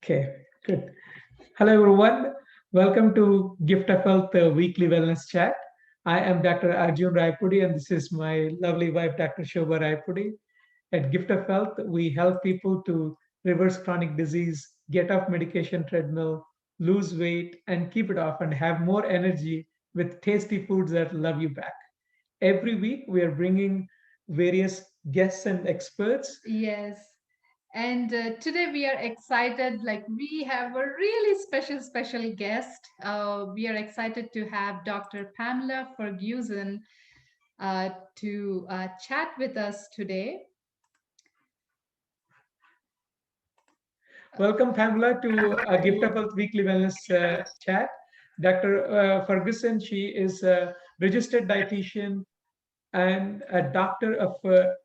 Okay, good. Hello, everyone. Welcome to Gift of Health Weekly Wellness Chat. I am Dr. Arjun Rayapudi, and this is my lovely wife, Dr. Shobha Rayapudi. At Gift of Health, we help people to reverse chronic disease, get off medication treadmill, lose weight, and keep it off, and have more energy with tasty foods that love you back. Every week, we are bringing various guests and experts. Yes. And today we are excited, like we have a really special guest. We are excited to have Dr. Pamela Fergusson to chat with us today. Welcome, Pamela, to a Gift of Health Weekly Wellness Chat. Dr. Ferguson, she is a registered dietitian and a doctor of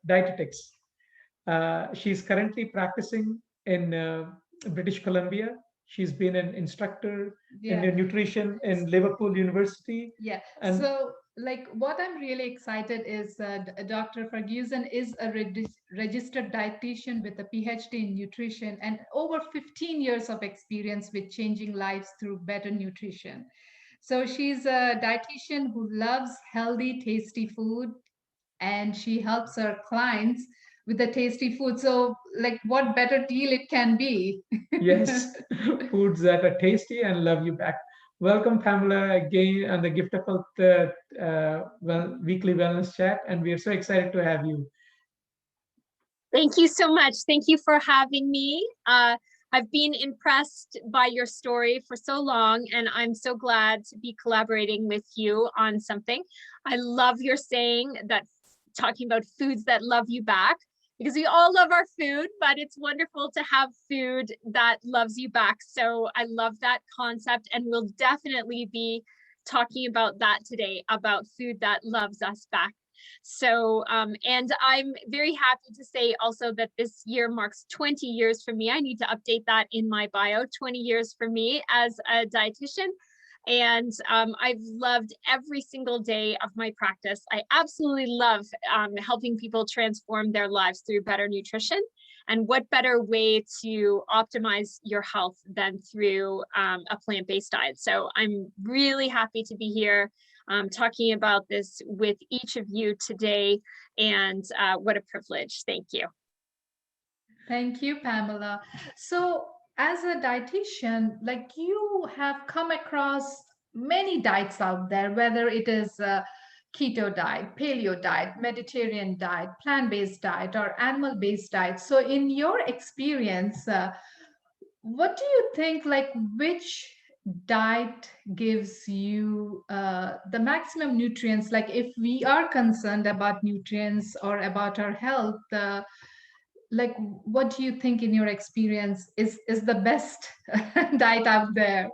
dietetics. She's currently practicing in British Columbia. She's been an instructor in nutrition in Liverpool University. Yeah. And So, like, what I'm really excited is Dr. Ferguson is a registered dietitian with a PhD in nutrition and over 15 years of experience with changing lives through better nutrition. So, she's a dietitian who loves healthy, tasty food, and she helps her clients with the tasty food. So, like, what better deal it can be? yes, foods that are tasty and love you back. Welcome, Pamela, again on the Gift of Health Weekly Wellness Chat, and we are so excited to have you. Thank you so much. Thank you for having me. I've been impressed by your story for so long, and I'm so glad to be collaborating with you on something. I love your saying that talking about foods that love you back, because we all love our food, but it's wonderful to have food that loves you back. So I love that concept, and we'll definitely be talking about that today, about food that loves us back. So, and I'm very happy to say also that this year marks 20 years for me. I need to update that in my bio, 20 years for me as a dietitian. And I've loved every single day of my practice. I absolutely love helping people transform their lives through better nutrition. And what better way to optimize your health than through a plant-based diet? So I'm really happy to be here talking about this with each of you today, and what a privilege. Thank you. Thank you, Pamela. So, as a dietitian, like you have come across many diets out there, whether it is a keto diet, paleo diet, Mediterranean diet, plant-based diet, or animal-based diet. So, in your experience, what do you think, like which diet gives you the maximum nutrients? Like if we are concerned about nutrients or about our health, like what do you think in your experience is the best diet out there?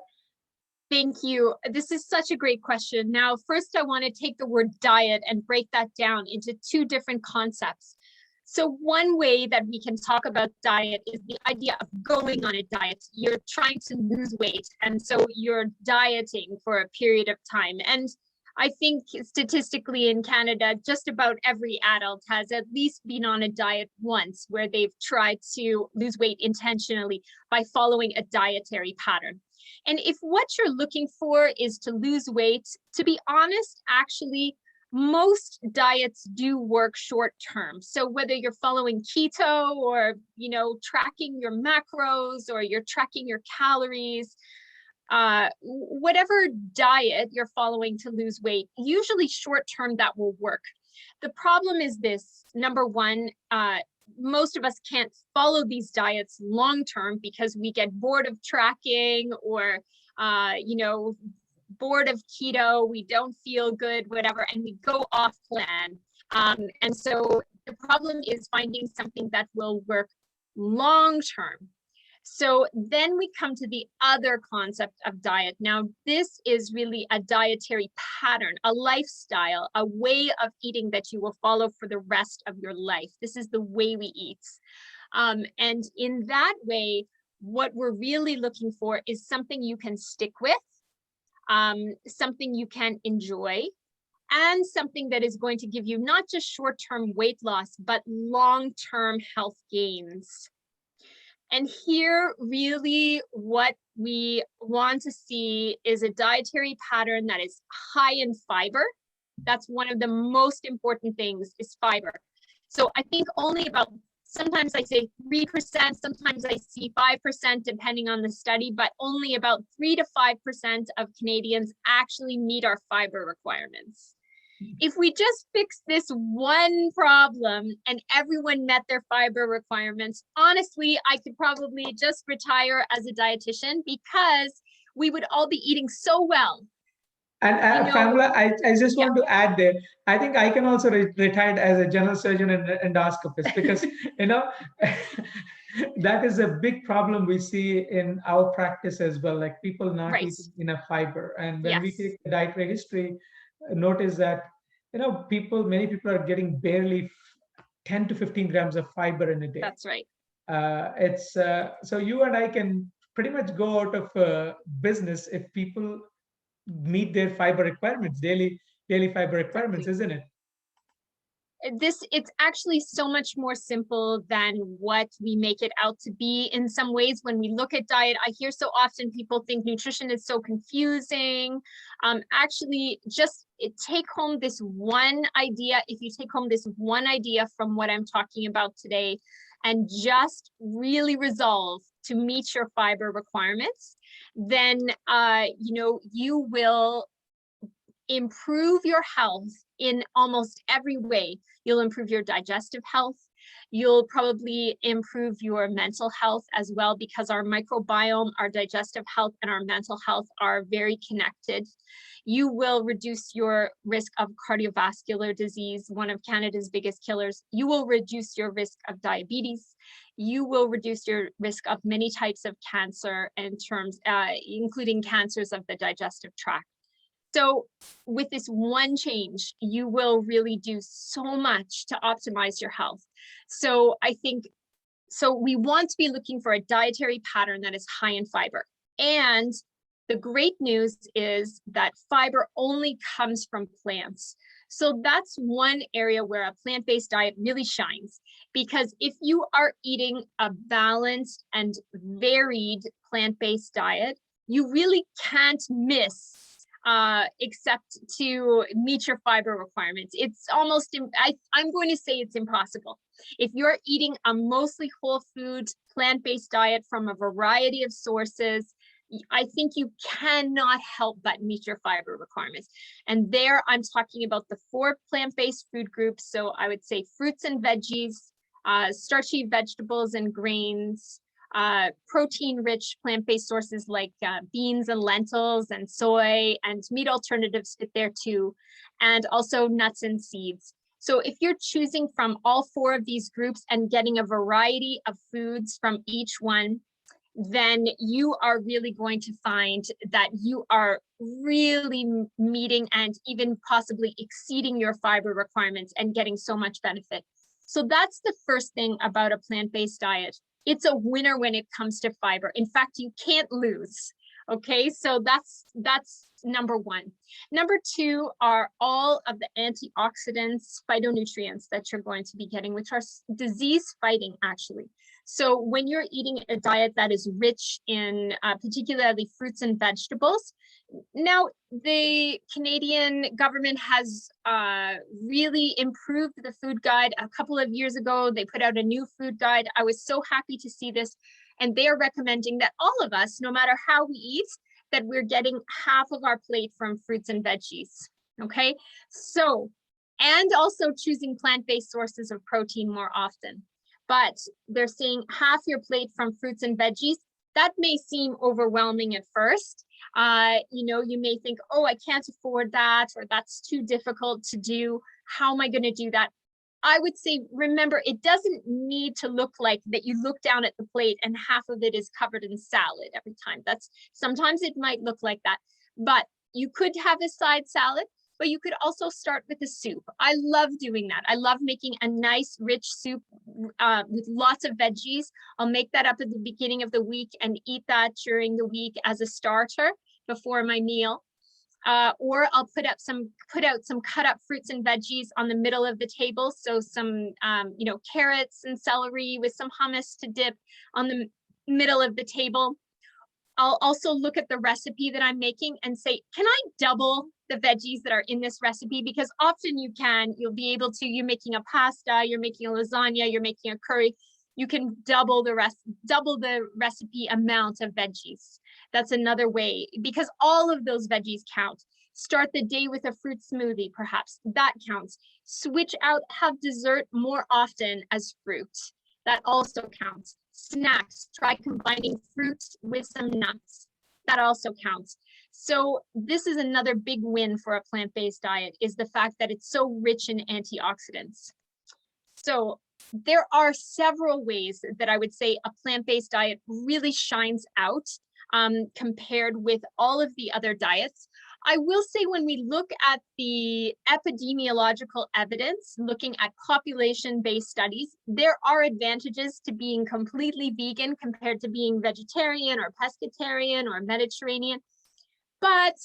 Thank you. This is such a great question. Now, first, I want to take the word diet and break that down into two different concepts. So one way that we can talk about diet is the idea of going on a diet. You're trying to lose weight, and so you're dieting for a period of time. And I think statistically in Canada, just about every adult has at least been on a diet once where they've tried to lose weight intentionally by following a dietary pattern. And if what you're looking for is to lose weight, to be honest, actually, most diets do work short term. So whether you're following keto or, tracking your macros or you're tracking your calories, whatever diet you're following to lose weight, usually short term that will work. The problem is this: number one, most of us can't follow these diets long term because we get bored of tracking or, bored of keto, we don't feel good, whatever, and we go off plan. And so the problem is finding something that will work long term. So then we come to the other concept of diet. Now, this is really a dietary pattern, a lifestyle, a way of eating that you will follow for the rest of your life. This is the way we eat. And in that way, what we're really looking for is something you can stick with, something you can enjoy, and something that is going to give you not just short-term weight loss, but long-term health gains. And here, really what we want to see is a dietary pattern that is high in fiber. That's one of the most important things, is fiber. So I think only about, sometimes I say 3%, sometimes I see 5% depending on the study, but only about 3 to 5% of Canadians actually meet our fiber requirements. If we just fix this one problem and everyone met their fiber requirements, honestly, I could probably just retire as a dietitian, because we would all be eating so well. And Pamela, I just Yeah. want to add there. I think I can also retire as a general surgeon and endoscopist, because that is a big problem we see in our practice as well. Like people not Right. eating enough fiber, and when we Yes. take the dietary history, notice that many people are getting barely 10 to 15 grams of fiber in a day. That's right. It's so you and I can pretty much go out of business if people meet their fiber requirements, daily fiber requirements, Exactly. isn't it? It's actually so much more simple than what we make it out to be. In some ways, when we look at diet, I hear so often people think nutrition is so confusing. Actually, just take home this one idea. If you take home this one idea from what I'm talking about today, and just really resolve to meet your fiber requirements, then you will improve your health in almost every way. You'll improve your digestive health. You'll probably improve your mental health as well, because our microbiome, our digestive health, and our mental health are very connected. You will reduce your risk of cardiovascular disease, one of Canada's biggest killers. You will reduce your risk of diabetes. You will reduce your risk of many types of cancer, in terms, including cancers of the digestive tract. So with this one change, you will really do so much to optimize your health. So I think, so we want to be looking for a dietary pattern that is high in fiber. And the great news is that fiber only comes from plants. So that's one area where a plant-based diet really shines, because if you are eating a balanced and varied plant-based diet, you really can't miss except to meet your fiber requirements. It's almost, I'm going to say it's impossible. If you're eating a mostly whole food, plant-based diet from a variety of sources, I think you cannot help but meet your fiber requirements. And there I'm talking about the 4 plant-based food groups. So I would say fruits and veggies, starchy vegetables and grains, protein-rich plant-based sources like beans and lentils and soy, and meat alternatives fit there too, and also nuts and seeds. So if you're choosing from all 4 of these groups and getting a variety of foods from each one, then you are really going to find that you are really meeting and even possibly exceeding your fiber requirements and getting so much benefit. So that's the first thing about a plant-based diet. It's a winner when it comes to fiber. In fact, you can't lose. Okay, so that's number 1. Number 2 are all of the antioxidants, phytonutrients that you're going to be getting, which are disease fighting actually. So when you're eating a diet that is rich in particularly fruits and vegetables, now the Canadian government has really improved the food guide. A couple of years ago, they put out a new food guide. I was so happy to see this. And they are recommending that all of us, no matter how we eat, that we're getting half of our plate from fruits and veggies, okay? So, and also choosing plant-based sources of protein more often. But they're saying half your plate from fruits and veggies. That may seem overwhelming at first. You may think, oh, I can't afford that, or that's too difficult to do. How am I going to do that? I would say, remember, it doesn't need to look like that you look down at the plate and half of it is covered in salad every time. Sometimes it might look like that, but you could have a side salad, but you could also start with a soup. I love doing that. I love making a nice rich soup with lots of veggies. I'll make that up at the beginning of the week and eat that during the week as a starter before my meal. Or I'll put out some cut up fruits and veggies on the middle of the table. So some, carrots and celery with some hummus to dip on middle of the table. I'll also look at the recipe that I'm making and say, can I double the veggies that are in this recipe? Because often you can, you'll be able to, you're making a pasta, you're making a lasagna, you're making a curry, you can double the recipe amount of veggies. That's another way, because all of those veggies count. Start the day with a fruit smoothie, perhaps, that counts. Switch out, have dessert more often as fruit. That also counts. Snacks, try combining fruits with some nuts. That also counts. So this is another big win for a plant-based diet, is the fact that it's so rich in antioxidants. So there are several ways that I would say a plant-based diet really shines out compared with all of the other diets. I will say, when we look at the epidemiological evidence, looking at population-based studies, there are advantages to being completely vegan compared to being vegetarian or pescatarian or Mediterranean. But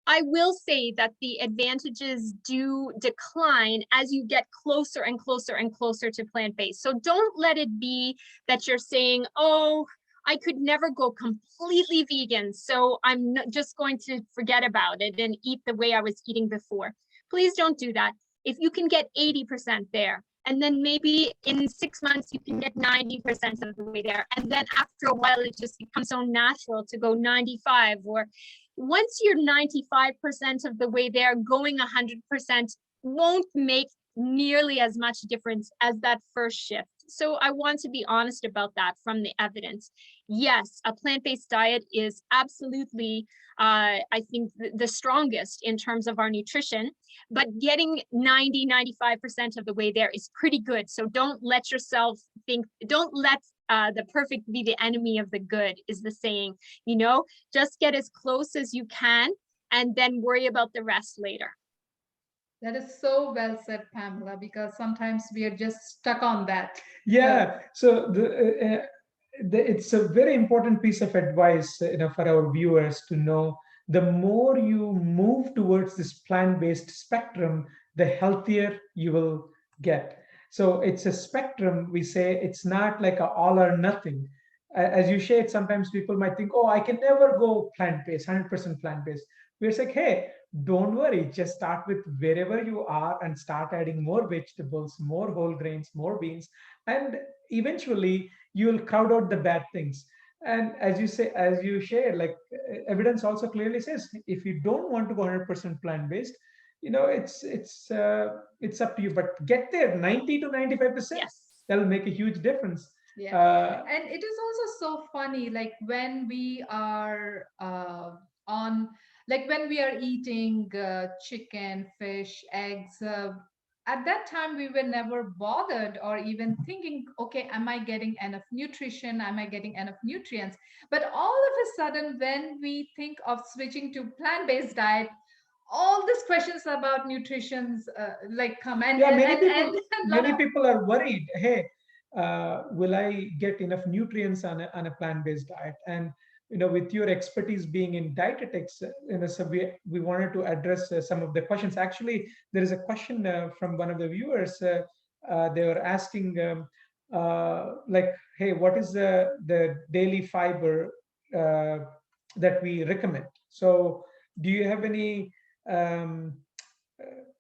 I will say that the advantages do decline as you get closer and closer and closer to plant-based. So don't let it be that you're saying, oh, I could never go completely vegan, so I'm just going to forget about it and eat the way I was eating before. Please don't do that. If you can get 80% there, and then maybe in 6 months you can get 90% of the way there, and then after a while it just becomes so natural to go 95, or once you're 95% of the way there, going 100% won't make nearly as much difference as that first shift. So I want to be honest about that from the evidence. Yes, a plant-based diet is absolutely, I think, the strongest in terms of our nutrition, but getting 90–95% of the way there is pretty good. So don't let yourself think, don't let the perfect be the enemy of the good, is the saying, you know, just get as close as you can and then worry about the rest later. That is so well said, Pamela, because sometimes we are just stuck on that. Yeah. So it's a very important piece of advice, for our viewers to know. The more you move towards this plant-based spectrum, the healthier you will get. So it's a spectrum. We say it's not like a all or nothing. As you shared, sometimes people might think, oh, I can never go plant-based, 100% plant-based. We're like, hey, don't worry, just start with wherever you are and start adding more vegetables, more whole grains, more beans, and eventually you will crowd out the bad things. And as you say, as you share, like evidence also clearly says, if you don't want to go 100% plant-based, it's up to you. But get there, 90–95%. Yes. That'll make a huge difference. Yeah. And it is also so funny, like when we are when we are eating chicken, fish, eggs, at that time we were never bothered or even thinking, okay, am I getting enough nutrition? Am I getting enough nutrients? But all of a sudden, when we think of switching to plant-based diet, all these questions about nutrition's come, and yeah, and many people are worried. Hey, will I get enough nutrients on a plant-based diet? And with your expertise being in dietetics, so we wanted to address some of the questions. Actually, there is a question from one of the viewers. They were asking, hey, what is the daily fiber that we recommend? So, do you have any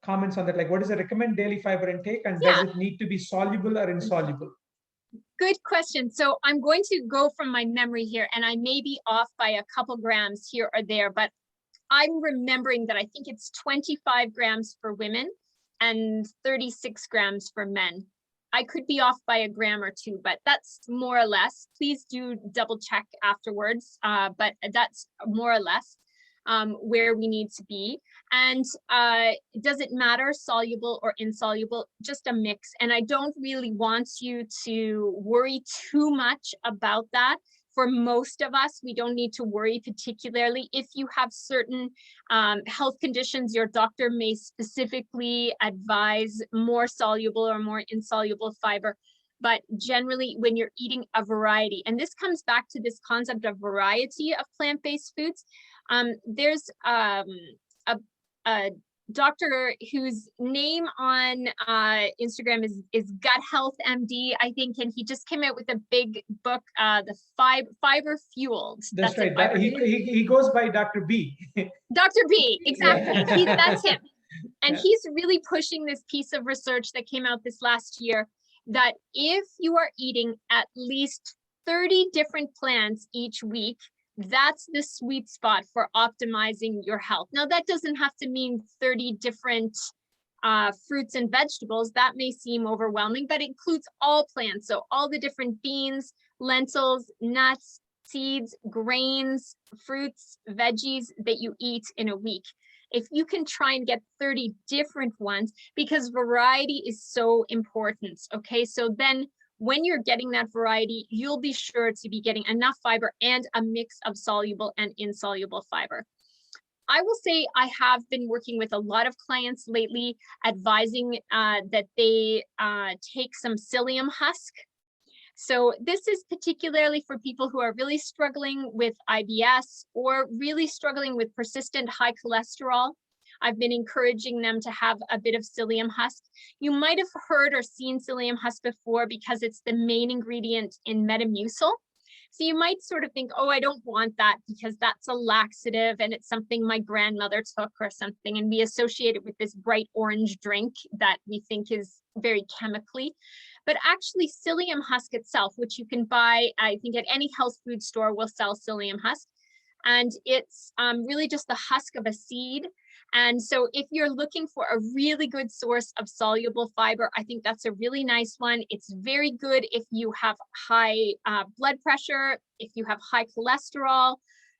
comments on that? Like, what is the recommend daily fiber intake, and does it need to be soluble or insoluble? Good question. So I'm going to go from my memory here, and I may be off by a couple grams here or there, but I'm remembering that I think it's 25 grams for women and 36 grams for men. I could be off by a gram or two, but that's more or less. Please do double check afterwards, but that's more or less where we need to be. And does it matter soluble or insoluble? Just a mix. And I don't really want you to worry too much about that. For most of us, we don't need to worry, particularly if you have certain health conditions. Your doctor may specifically advise more soluble or more insoluble fiber. But generally, when you're eating a variety, and this comes back to this concept of variety of plant-based foods, there's a doctor whose name on Instagram is Gut Health MD, I think, and he just came out with a big book, the Fiber Fueled. That's right. He goes by Dr. B. Dr. B, exactly. Yeah. That's him. And Yeah. he's really pushing this piece of research that came out this last year, that if you are eating at least 30 different plants each week, that's the sweet spot for optimizing your health. Now, that doesn't have to mean 30 different fruits and vegetables. That may seem overwhelming, but it includes all plants. So all the different beans, lentils, nuts, seeds, grains, fruits, veggies that you eat in a week. If you can try and get 30 different ones, because variety is so important, okay? So then when you're getting that variety, you'll be sure to be getting enough fiber and a mix of soluble and insoluble fiber. I will say I have been working with a lot of clients lately, advising that they take some psyllium husk. So this is particularly for people who are really struggling with IBS or really struggling with persistent high cholesterol. I've been encouraging them to have a bit of psyllium husk. You might have heard or seen psyllium husk before because it's the main ingredient in Metamucil. So you might sort of think, oh, I don't want that because that's a laxative and it's something my grandmother took or something, and we associate it with this bright orange drink that we think is very chemically. But actually psyllium husk itself, which you can buy, I think at any health food store will sell psyllium husk. And it's really just the husk of a seed. And so if you're looking for a really good source of soluble fiber, I think that's a really nice one. It's very good if you have high blood pressure, if you have high cholesterol,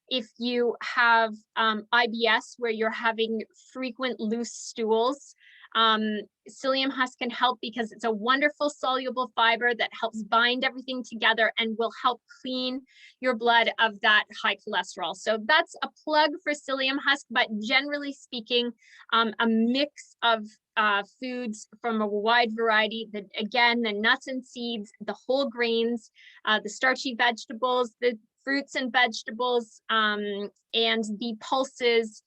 if you have IBS where you're having frequent loose stools. Psyllium husk can help because it's a wonderful soluble fiber that helps bind everything together and will help clean your blood of that high cholesterol. So that's a plug for psyllium husk, but generally speaking, a mix of foods from a wide variety, that again, the nuts and seeds, the whole grains, the starchy vegetables, the fruits and vegetables, and the pulses,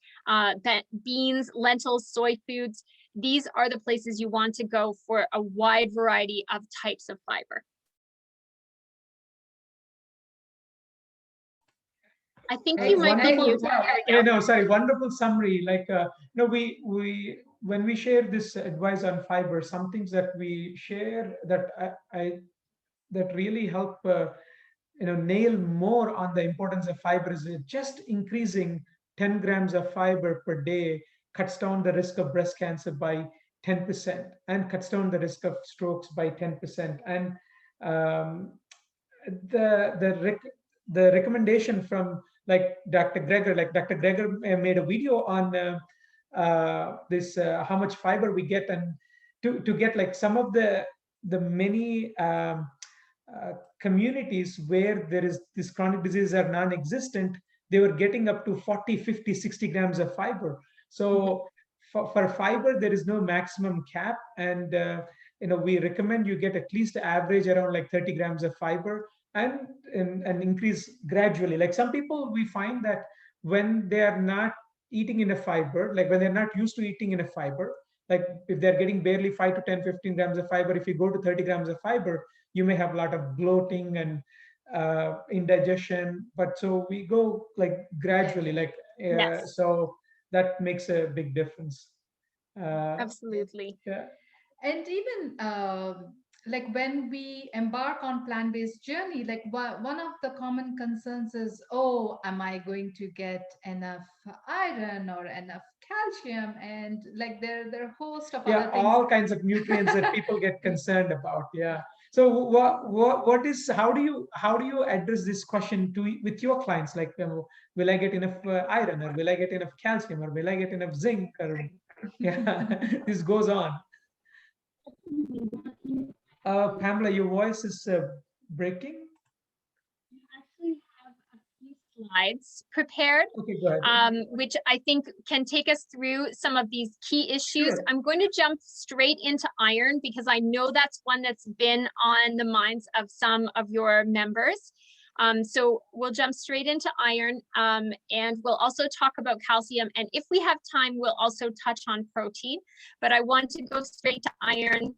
beans, lentils, soy foods. These are the places you want to go for a wide variety of types of fiber. I think you might be muted. No, sorry, wonderful summary. Like, no, we when we share this advice on fiber, some things that we share that that really help nail more on the importance of fiber is just increasing 10 grams of fiber per day cuts down the risk of breast cancer by 10% and cuts down the risk of strokes by 10%. And the recommendation from Dr. Greger made a video on this how much fiber we get, and to get like some of the many communities where there is this chronic diseases are non-existent, they were getting up to 40, 50, 60 grams of fiber. So for fiber, there is no maximum cap. And, we recommend you get at least average around like 30 grams of fiber and increase gradually. Like some people, we find that when they are not eating enough fiber, like when they're not used to eating enough fiber, like if they're getting barely 5 to 10, 15 grams of fiber, if you go to 30 grams of fiber, you may have a lot of bloating and indigestion. But so we go like gradually, like Yes. so that makes a big difference. Absolutely. Yeah. And even like when we embark on plant-based journey, like one of the common concerns is, oh, am I going to get enough iron or enough calcium? And like there are a host of other things. All kinds of nutrients that people get concerned about. Yeah. So how do you address this question with your clients? Like, will I get enough iron, or will I get enough calcium, or will I get enough zinc? Or yeah, this goes on. Pamela, your voice is breaking. Actually have a few slides prepared, okay, go ahead. which I think can take us through some of these key issues. Sure. I'm going to jump straight into iron because I know that's one that's been on the minds of some of your members. So we'll jump straight into iron, and we'll also talk about calcium. And if we have time, we'll also touch on protein. But I want to go straight to iron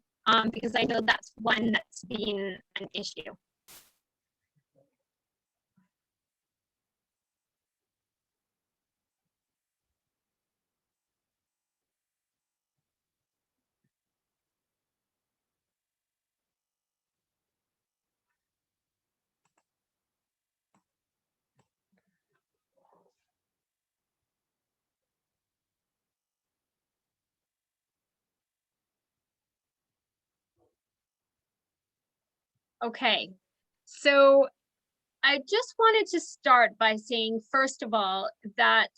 because I know that's one that's been an issue. Okay, so I just wanted to start by saying, first of all, that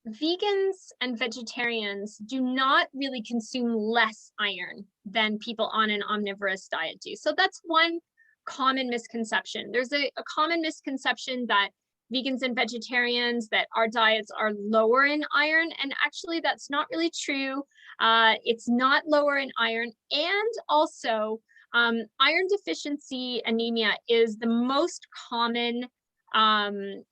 vegans and vegetarians do not really consume less iron than people on an omnivorous diet do. So that's one common misconception. There's a common misconception that vegans and vegetarians, that our diets are lower in iron, and actually that's not really true. It's not lower in iron, and also iron deficiency anemia is the most common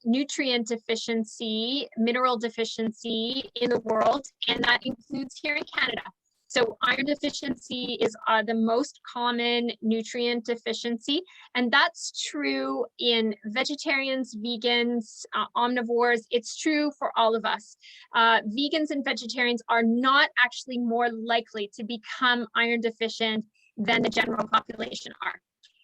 nutrient deficiency, mineral deficiency in the world, and that includes here in Canada. So iron deficiency is the most common nutrient deficiency, and that's true in vegetarians, vegans, omnivores. It's true for all of us. Vegans and vegetarians are not actually more likely to become iron deficient than the general population are.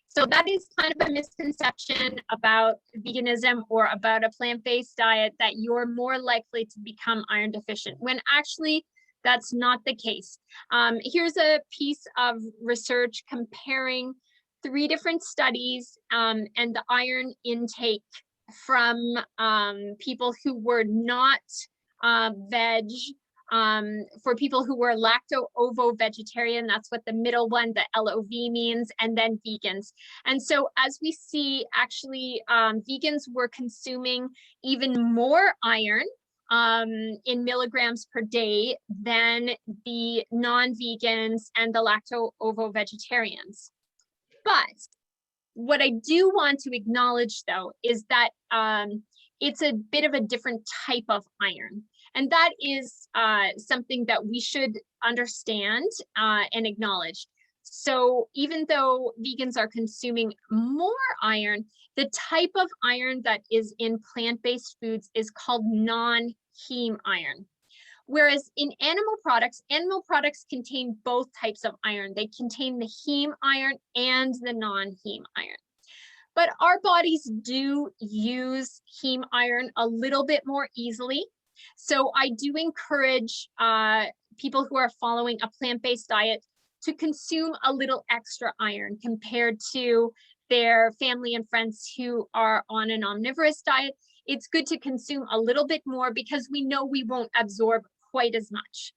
So that is kind of a misconception about veganism or about a plant-based diet, that you're more likely to become iron deficient, when actually that's not the case. Here's a piece of research comparing 3 different studies and the iron intake from people who were not veg, for people who were lacto-ovo-vegetarian, that's what the middle one, the LOV means, and then vegans. And so as we see, actually, vegans were consuming even more iron in milligrams per day than the non-vegans and the lacto-ovo-vegetarians. But what I do want to acknowledge, though, is that it's a bit of a different type of iron. And that is something that we should understand and acknowledge. So even though vegans are consuming more iron, the type of iron that is in plant-based foods is called non-heme iron. Whereas in animal products contain both types of iron. They contain the heme iron and the non-heme iron. But our bodies do use heme iron a little bit more easily. So I do encourage people who are following a plant-based diet to consume a little extra iron compared to their family and friends who are on an omnivorous diet. It's good to consume a little bit more because we know we won't absorb quite as much.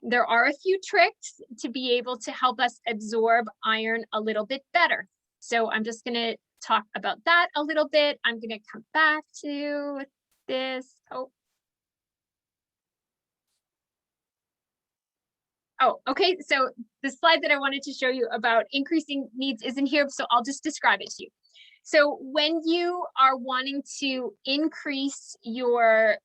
There are a few tricks to be able to help us absorb iron a little bit better. So I'm just going to talk about that a little bit. I'm going to come back to this. Oh, okay. So the slide that I wanted to show you about increasing needs isn't here, so I'll just describe it to you. So when you are wanting to increase your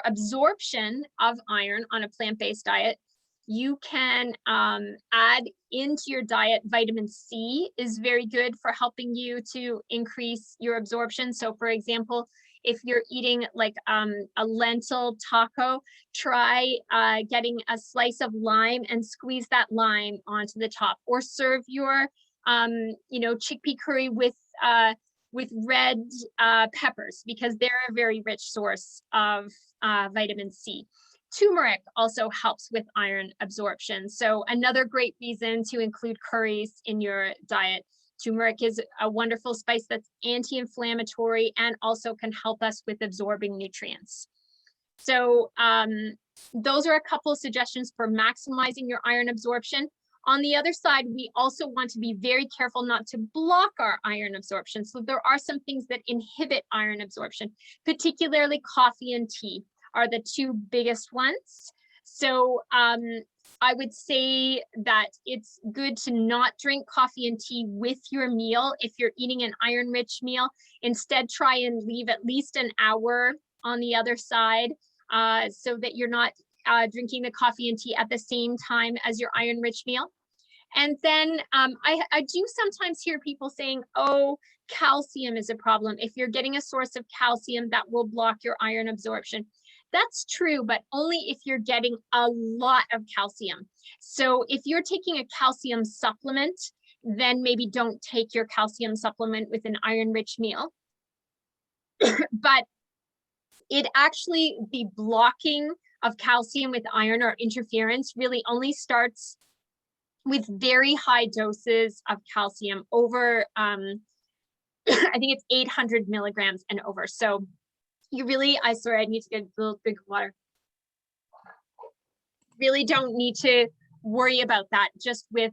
absorption of iron on a plant-based diet, you can add into your diet. Vitamin C is very good for helping you to increase your absorption. So for example, if you're eating like a lentil taco, try getting a slice of lime and squeeze that lime onto the top, or serve your chickpea curry with red peppers, because they're a very rich source of vitamin C. Turmeric also helps with iron absorption. So another great reason to include curries in your diet. Turmeric is a wonderful spice that's anti-inflammatory and also can help us with absorbing nutrients. So those are a couple of suggestions for maximizing your iron absorption. On the other side, we also want to be very careful not to block our iron absorption. So there are some things that inhibit iron absorption, particularly coffee and tea are the 2 biggest ones. So I would say that it's good to not drink coffee and tea with your meal if you're eating an iron-rich meal. Instead, try and leave at least an hour on the other side so that you're not drinking the coffee and tea at the same time as your iron-rich meal. And then I do sometimes hear people saying, oh, calcium is a problem. If you're getting a source of calcium, that will block your iron absorption. That's true, but only if you're getting a lot of calcium. So if you're taking a calcium supplement, then maybe don't take your calcium supplement with an iron-rich meal. But it actually, the blocking of calcium with iron or interference really only starts with very high doses of calcium over, I think it's 800 milligrams and over. So you really, I need to get a little bit of water. Really don't need to worry about that just with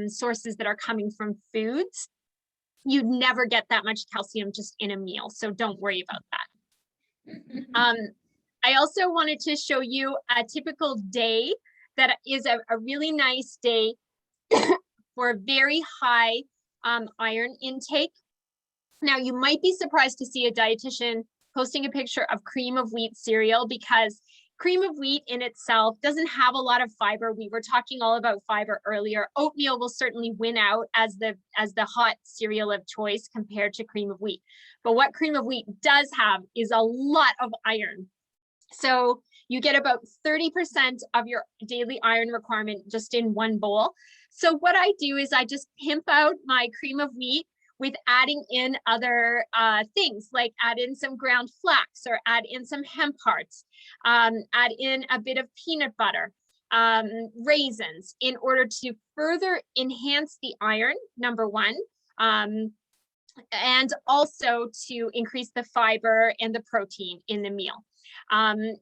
sources that are coming from foods. You'd never get that much calcium just in a meal, so don't worry about that. I also wanted to show you a typical day that is a really nice day for a very high iron intake. Now, you might be surprised to see a dietitian posting a picture of cream of wheat cereal, because cream of wheat in itself doesn't have a lot of fiber. We were talking all about fiber earlier. Oatmeal will certainly win out as the hot cereal of choice compared to cream of wheat. But what cream of wheat does have is a lot of iron. So you get about 30% of your daily iron requirement just in one bowl. So what I do is I just pimp out my cream of wheat with adding in other things, like add in some ground flax or add in some hemp hearts, add in a bit of peanut butter, raisins, in order to further enhance the iron, number one, and also to increase the fiber and the protein in the meal.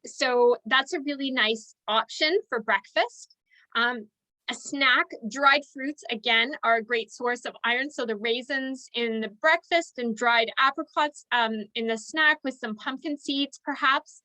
So that's a really nice option for breakfast. A snack, dried fruits, again, are a great source of iron. So the raisins in the breakfast and dried apricots in the snack with some pumpkin seeds, perhaps.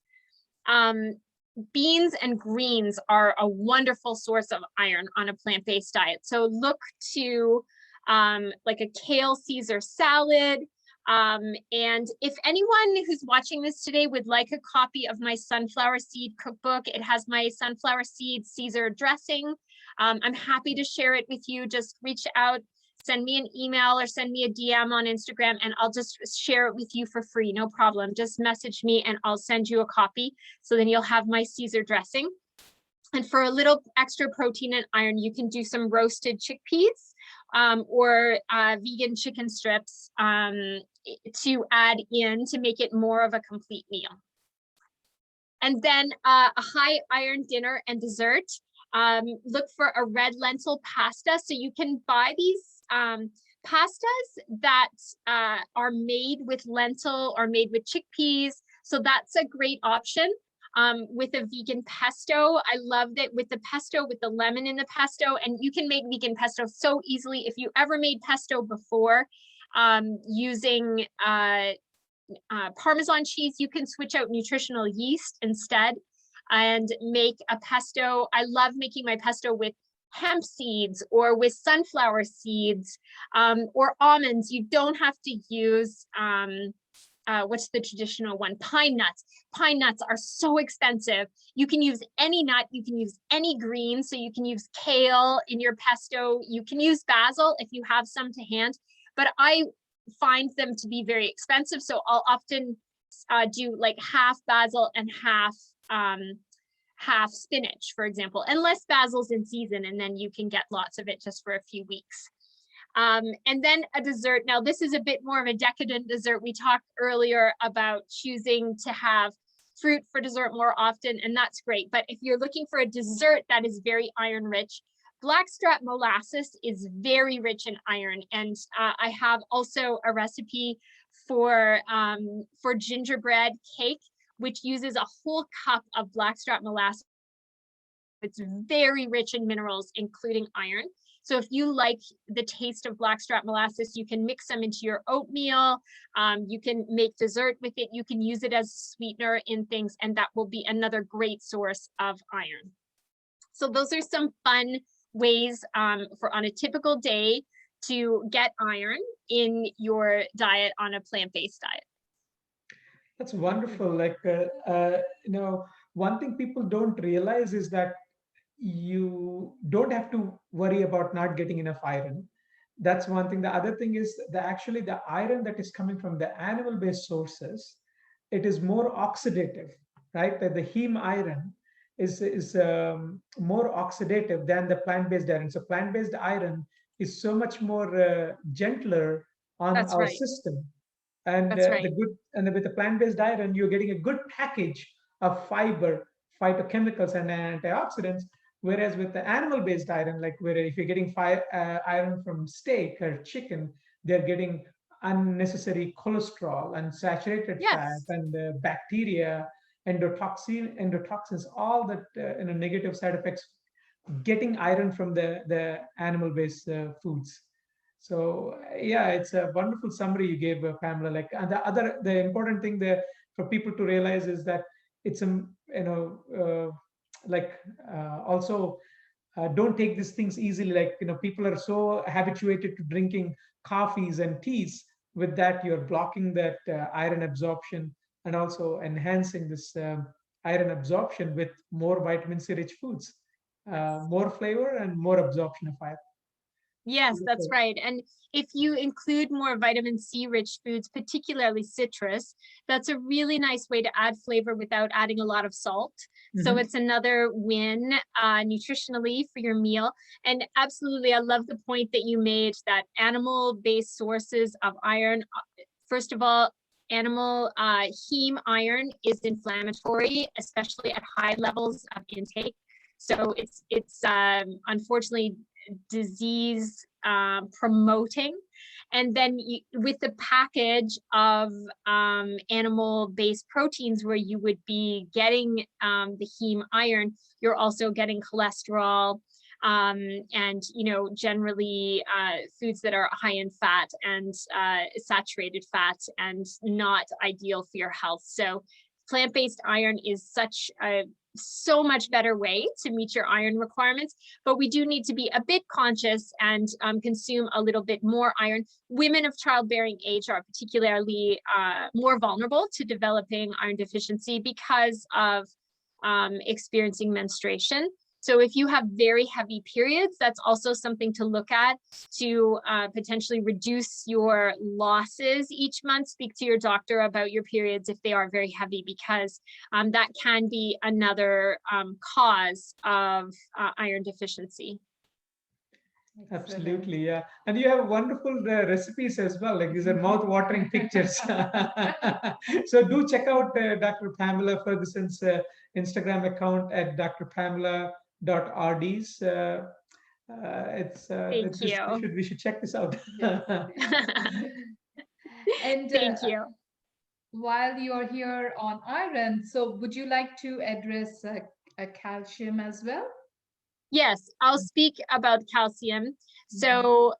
Beans and greens are a wonderful source of iron on a plant-based diet. So look to like a kale Caesar salad. And if anyone who's watching this today would like a copy of my sunflower seed cookbook, it has my sunflower seed Caesar dressing. I'm happy to share it with you. Just reach out, send me an email or send me a DM on Instagram, and I'll just share it with you for free. No problem. Just message me and I'll send you a copy. So then you'll have my Caesar dressing. And for a little extra protein and iron, you can do some roasted chickpeas or vegan chicken strips to add in to make it more of a complete meal. And then a high iron dinner and dessert. Look for a red lentil pasta. So you can buy these pastas that are made with lentil or made with chickpeas. So that's a great option. With a vegan pesto. I love that with the pesto, with the lemon in the pesto, and you can make vegan pesto so easily. If you ever made pesto before using Parmesan cheese, you can switch out nutritional yeast instead and make a pesto. I love making my pesto with hemp seeds or with sunflower seeds or almonds. You don't have to use what's the traditional one? Pine nuts. Pine nuts are so expensive. You can use any nut, you can use any green. So you can use kale in your pesto. You can use basil if you have some to hand, but I find them to be very expensive. So I'll often do like half basil and half spinach, for example, unless basil's in season, and then you can get lots of it just for a few weeks. And then a dessert. Now, this is a bit more of a decadent dessert. We talked earlier about choosing to have fruit for dessert more often, and that's great. But if you're looking for a dessert that is very iron rich, blackstrap molasses is very rich in iron. And I have also a recipe for gingerbread cake, which uses a whole cup of blackstrap molasses. It's very rich in minerals, including iron. So if you like the taste of blackstrap molasses, you can mix them into your oatmeal. You can make dessert with it. You can use it as a sweetener in things, and that will be another great source of iron. So those are some fun ways for on a typical day to get iron in your diet on a plant-based diet. That's wonderful. One thing people don't realize is that you don't have to worry about not getting enough iron. That's one thing. The other thing is that actually the iron that is coming from the animal-based sources, it is more oxidative, right? That the heme iron is more oxidative than the plant-based iron. So plant-based iron is so much more gentler on That's our right. system. And That's right. with the plant-based iron, you're getting a good package of fiber, phytochemicals, and antioxidants. Whereas with the animal-based iron, like where if you're getting iron from steak or chicken, they're getting unnecessary cholesterol, unsaturated fat, Yes. and bacteria, endotoxins, all that negative side effects getting iron from the animal-based foods. So yeah, it's a wonderful summary you gave, Pamela. Like, and the important thing there for people to realize is that it's also don't take these things easily. Like, people are so habituated to drinking coffees and teas. With that, you're blocking that iron absorption and also enhancing this iron absorption with more vitamin C rich foods, more flavor and more absorption of iron. Yes, that's Beautiful. right. And if you include more vitamin C rich foods, particularly citrus, that's a really nice way to add flavor without adding a lot of salt. So Mhm. it's another win nutritionally for your meal. And absolutely, I love the point that you made that animal-based sources of iron, first of all, animal heme iron is inflammatory, especially at high levels of intake. So it's unfortunately disease promoting. And then with the package of animal-based proteins where you would be getting the heme iron, you're also getting cholesterol and generally foods that are high in fat and saturated fat and not ideal for your health. So plant-based iron is so much better way to meet your iron requirements, but we do need to be a bit conscious and consume a little bit more iron. Women of childbearing age are particularly more vulnerable to developing iron deficiency because of experiencing menstruation. So if you have very heavy periods, that's also something to look at to potentially reduce your losses each month. Speak to your doctor about your periods if they are very heavy, because that can be another cause of iron deficiency. Absolutely, yeah. And you have wonderful recipes as well. Like, these are mouth-watering pictures. So do check out Dr. Pamela Fergusson's Instagram account at drpamela.rds. Thank you. We should check this out. And Thank you. while you're here on iron, so would you like to address calcium as well? Yes, I'll speak about calcium. So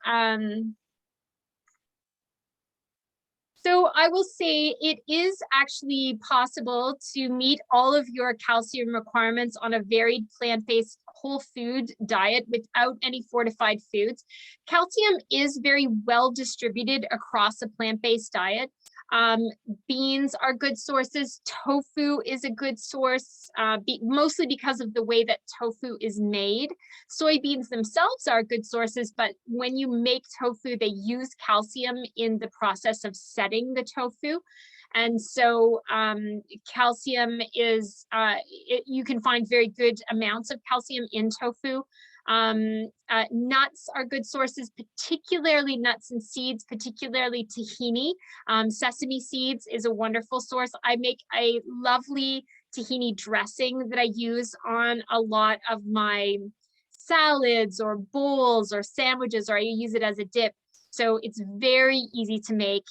I will say it is actually possible to meet all of your calcium requirements on a varied plant-based whole food diet without any fortified foods. Calcium is very well distributed across a plant-based diet. Beans are good sources. Tofu is a good source, mostly because of the way that tofu is made. Soybeans themselves are good sources, but when you make tofu, they use calcium in the process of setting the tofu. And so calcium is, you can find very good amounts of calcium in tofu. Nuts are good sources, particularly nuts and seeds, particularly tahini. Sesame seeds is a wonderful source. I make a lovely tahini dressing that I use on a lot of my salads or bowls or sandwiches, or I use it as a dip. So it's very easy to make.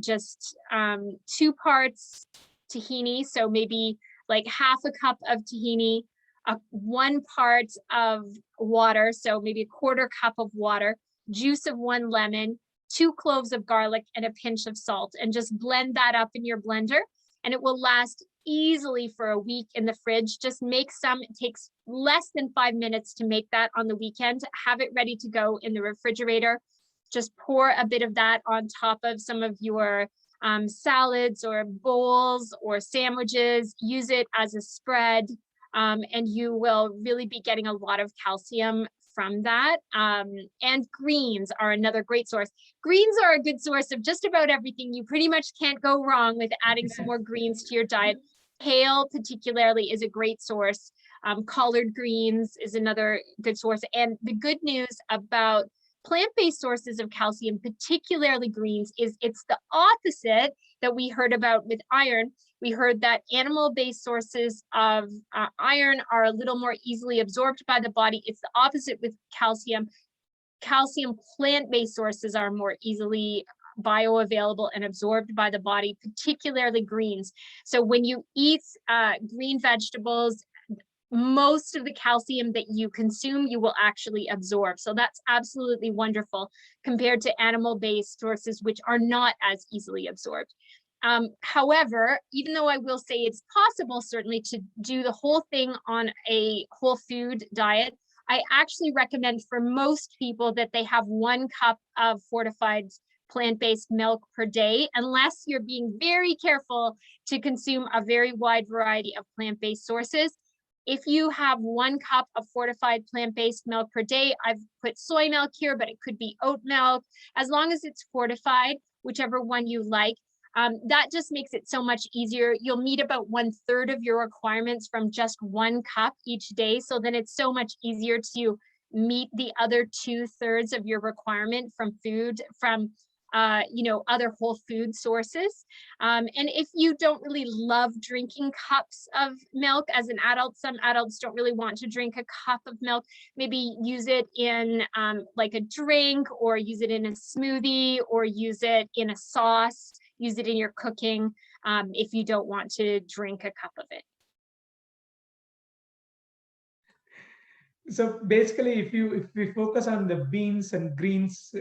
Just 2 parts tahini, so maybe like half a cup of tahini, 1 part of water, so maybe a 1/4 cup of water, juice of 1 lemon, 2 cloves of garlic, and a pinch of salt, and just blend that up in your blender. And it will last easily for a week in the fridge. Just make some. It takes less than 5 minutes to make that on the weekend. Have it ready to go in the refrigerator. Just pour a bit of that on top of some of your salads or bowls or sandwiches. Use it as a spread, and you will really be getting a lot of calcium from that. And greens are another great source. Greens are a good source of just about everything. You pretty much can't go wrong with adding some more greens to your diet. Kale particularly is a great source. Collard greens is another good source. And the good news about plant-based sources of calcium, particularly greens, is it's the opposite that we heard about with iron. We heard that animal-based sources of iron are a little more easily absorbed by the body. It's the opposite with calcium. Calcium plant-based sources are more easily bioavailable and absorbed by the body, particularly greens. So when you eat green vegetables, most of the calcium that you consume, you will actually absorb. So that's absolutely wonderful compared to animal-based sources, which are not as easily absorbed. However, even though I will say it's possible certainly to do the whole thing on a whole food diet, I actually recommend for most people that they have 1 cup of fortified plant-based milk per day, unless you're being very careful to consume a very wide variety of plant-based sources. If you have 1 cup of fortified plant-based milk per day, I've put soy milk here, but it could be oat milk, as long as it's fortified, whichever one you like. That just makes it so much easier. You'll meet about 1/3 of your requirements from just 1 cup each day. So then it's so much easier to meet the other 2/3 of your requirement from food, from other whole food sources. And if you don't really love drinking cups of milk as an adult, some adults don't really want to drink a cup of milk, maybe use it in like a drink, or use it in a smoothie, or use it in a sauce, use it in your cooking, if you don't want to drink a cup of it. So basically, if we focus on the beans and greens,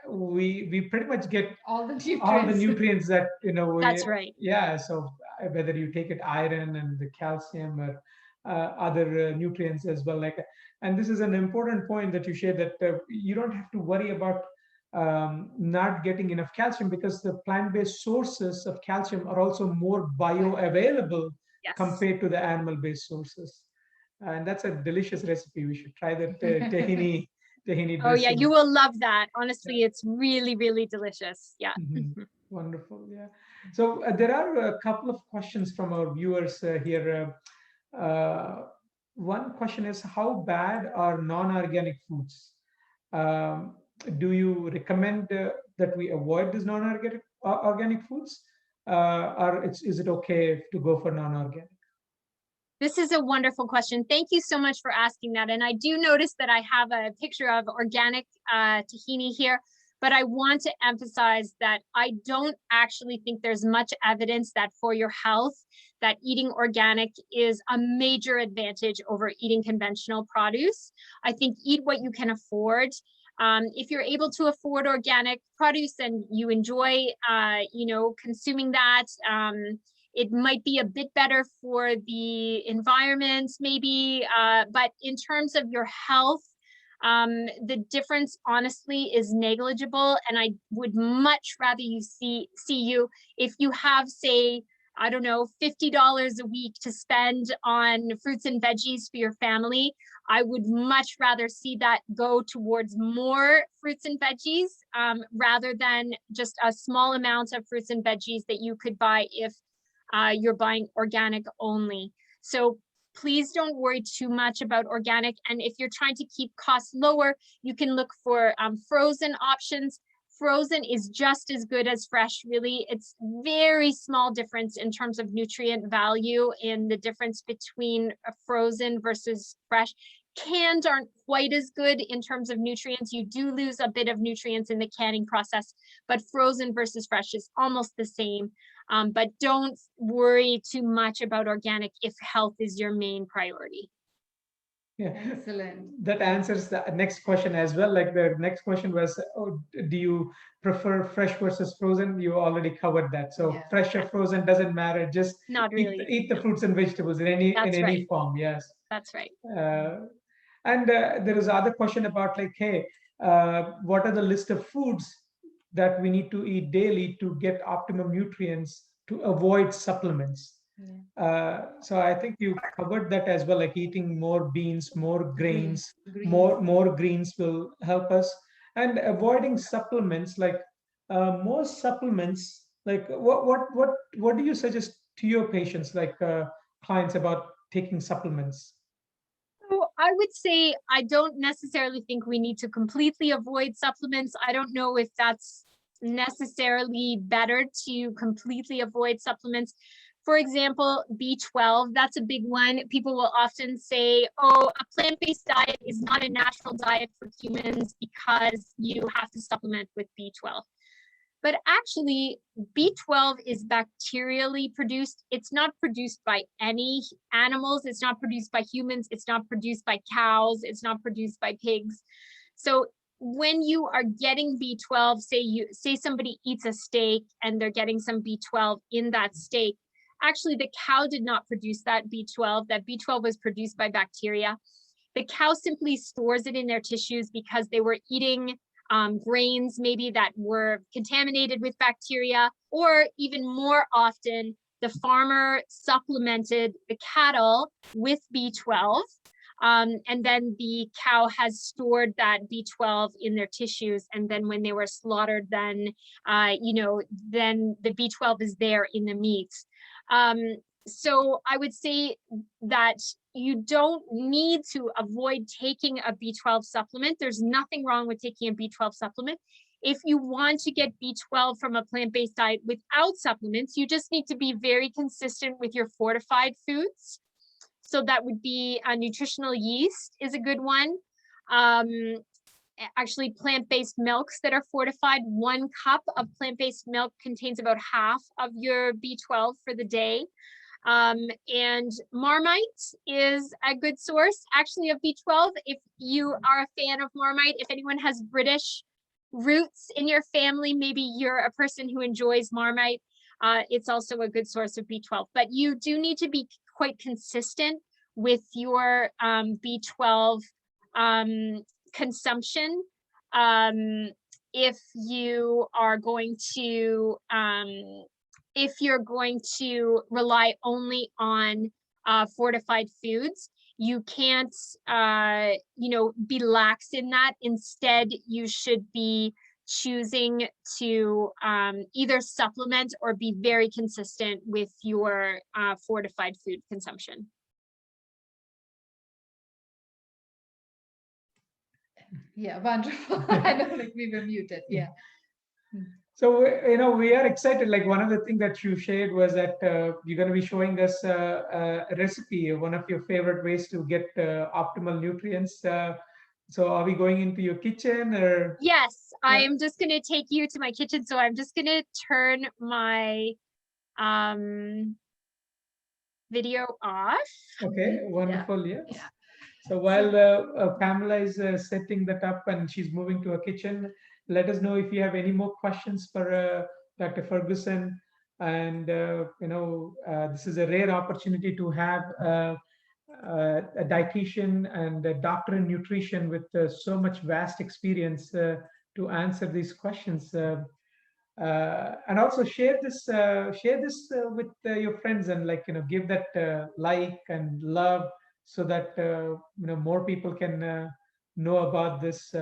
we pretty much get All the nutrients. all the nutrients that That's right. Yeah. So whether you take it iron and the calcium, or other nutrients as well, and this is an important point that you shared, that you don't have to worry about not getting enough calcium, because the plant-based sources of calcium are also more bioavailable Yes. compared to the animal-based sources. And that's a delicious recipe. We should try that tahini dressing. Oh yeah, you will love that. Honestly, it's really, really delicious. Yeah. Wonderful. Yeah. So there are a couple of questions from our viewers here. One question is, how bad are non-organic foods? Do you recommend that we avoid these non-organic organic foods, or is it okay to go for non-organic? This is a wonderful question. Thank you so much for asking that. And I do notice that I have a picture of organic tahini here, but I want to emphasize that I don't actually think there's much evidence that for your health, that eating organic is a major advantage over eating conventional produce. I think eat what you can afford. If you're able to afford organic produce and you enjoy, consuming that, it might be a bit better for the environment, maybe, but in terms of your health, the difference honestly is negligible. And I would much rather see you, if you have, say, I don't know, $50 a week to spend on fruits and veggies for your family, I would much rather see that go towards more fruits and veggies, rather than just a small amount of fruits and veggies that you could buy if you're buying organic only. So please don't worry too much about organic. And if you're trying to keep costs lower, you can look for frozen options. Frozen is just as good as fresh, really. It's very small difference in terms of nutrient value in the difference between frozen versus fresh. Canned aren't quite as good in terms of nutrients. You do lose a bit of nutrients in the canning process, but frozen versus fresh is almost the same. But don't worry too much about organic if health is your main priority. Yeah. Excellent. That answers the next question as well. Like the next question was, oh, do you prefer fresh versus frozen? You already covered that. So Yeah. fresh or frozen doesn't matter. Just Not eat, really. eat the fruits and vegetables in That's any right. form. Yes. That's right. And there is other question about like, hey, what are the list of foods that we need to eat daily to get optimum nutrients to avoid supplements? So I think you covered that as well, like eating more beans, more grains, more greens will help us, and avoiding supplements. Like most supplements, like what do you suggest to your patients, like clients, about taking supplements? So I would say I don't necessarily think we need to completely avoid supplements. I don't know if that's necessarily better to completely avoid supplements. For example, B12, that's a big one. People will often say, oh, a plant-based diet is not a natural diet for humans because you have to supplement with B12. But actually, B12 is bacterially produced. It's not produced by any animals. It's not produced by humans. It's not produced by cows. It's not produced by pigs. So when you are getting B12, say somebody eats a steak and they're getting some B12 in that steak, actually the cow did not produce that B12. That B12 was produced by bacteria. The cow simply stores it in their tissues because they were eating grains maybe that were contaminated with bacteria, or even more often, the farmer supplemented the cattle with B12. And then the cow has stored that B12 in their tissues. And then when they were slaughtered, then, then the B12 is there in the meat. So I would say that you don't need to avoid taking a B12 supplement. There's nothing wrong with taking a B12 supplement. If you want to get B12 from a plant-based diet without supplements, you just need to be very consistent with your fortified foods. So that would be a nutritional yeast is a good one. Actually, plant-based milks that are fortified, 1 cup of plant-based milk contains about half of your B12 for the day. And Marmite is a good source actually of B12. If you are a fan of Marmite, if anyone has British roots in your family, maybe you're a person who enjoys Marmite, it's also a good source of B12. But you do need to be quite consistent with your B12 consumption. If you are going to rely only on fortified foods, you can't, be lax in that. Instead, you should be choosing to either supplement or be very consistent with your fortified food consumption. Yeah, wonderful. I don't think we were muted. Yeah. So, we are excited. Like one of the things that you shared was that you're going to be showing us a recipe, one of your favorite ways to get optimal nutrients. So are we going into your kitchen or? Yes, I am just going to take you to my kitchen. So I'm just going to turn my video off. Okay, wonderful. Yeah. Yes. So while Pamela is setting that up and she's moving to a kitchen, let us know if you have any more questions for Dr. Fergusson. And this is a rare opportunity to have a dietitian and a doctor in nutrition with so much vast experience to answer these questions. And also share this with your friends, and give that like and love, so that more people can know about this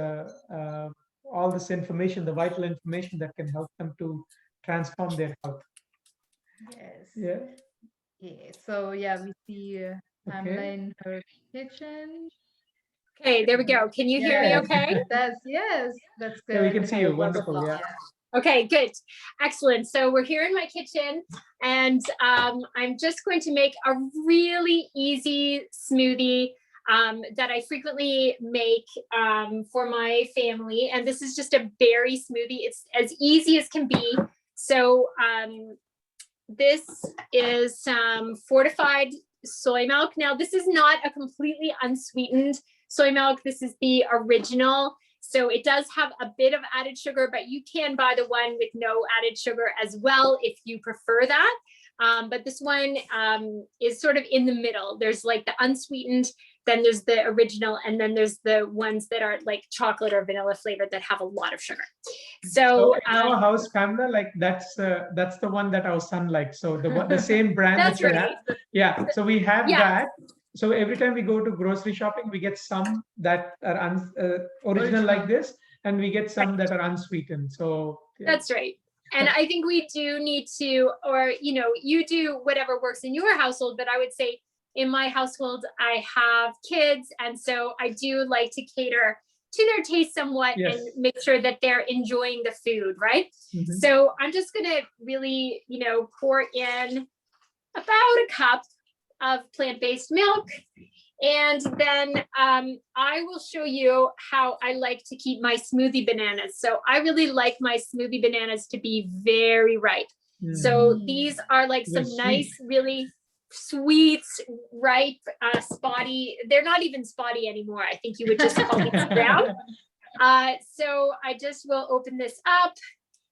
all this information, the vital information that can help them to transform their health. Yes. Yeah. Yeah. So yeah, we see Pamela Okay. in her kitchen. Okay, there we go. Can you hear me okay? Yes, that's good. Yeah, we can see you. Okay, Wonderful. Yeah. Okay, good. Excellent. So we're here in my kitchen, and I'm just going to make a really easy smoothie that I frequently make for my family. And this is just a berry smoothie. It's as easy as can be. So this is some fortified soy milk. Now, this is not a completely unsweetened soy milk. This is the original. So it does have a bit of added sugar, but you can buy the one with no added sugar as well if you prefer that. But this one is sort of in the middle. There's like the unsweetened, then there's the original, and then there's the ones that are like chocolate or vanilla flavored that have a lot of sugar. So in our house, Pamela, like that's the one that our son likes. So the same brand That's that you right. have. Yeah. So we have Yeah. that. So every time we go to grocery shopping, we get some that are original like this, and we get some that are unsweetened. So yeah. That's right. And I think we do need to, or, you know, you do whatever works in your household, but I would say in my household, I have kids. And so I do like to cater to their taste somewhat and make sure that they're enjoying the food, right? So I'm just going to really, you know, pour in about a cup of plant-based milk. And then I will show you how I like to keep my smoothie bananas. So I really like my smoothie bananas to be very ripe. So these are like some nice, really sweet, ripe, spotty. They're not even spotty anymore. I think you would just call them brown. So I just will open this up.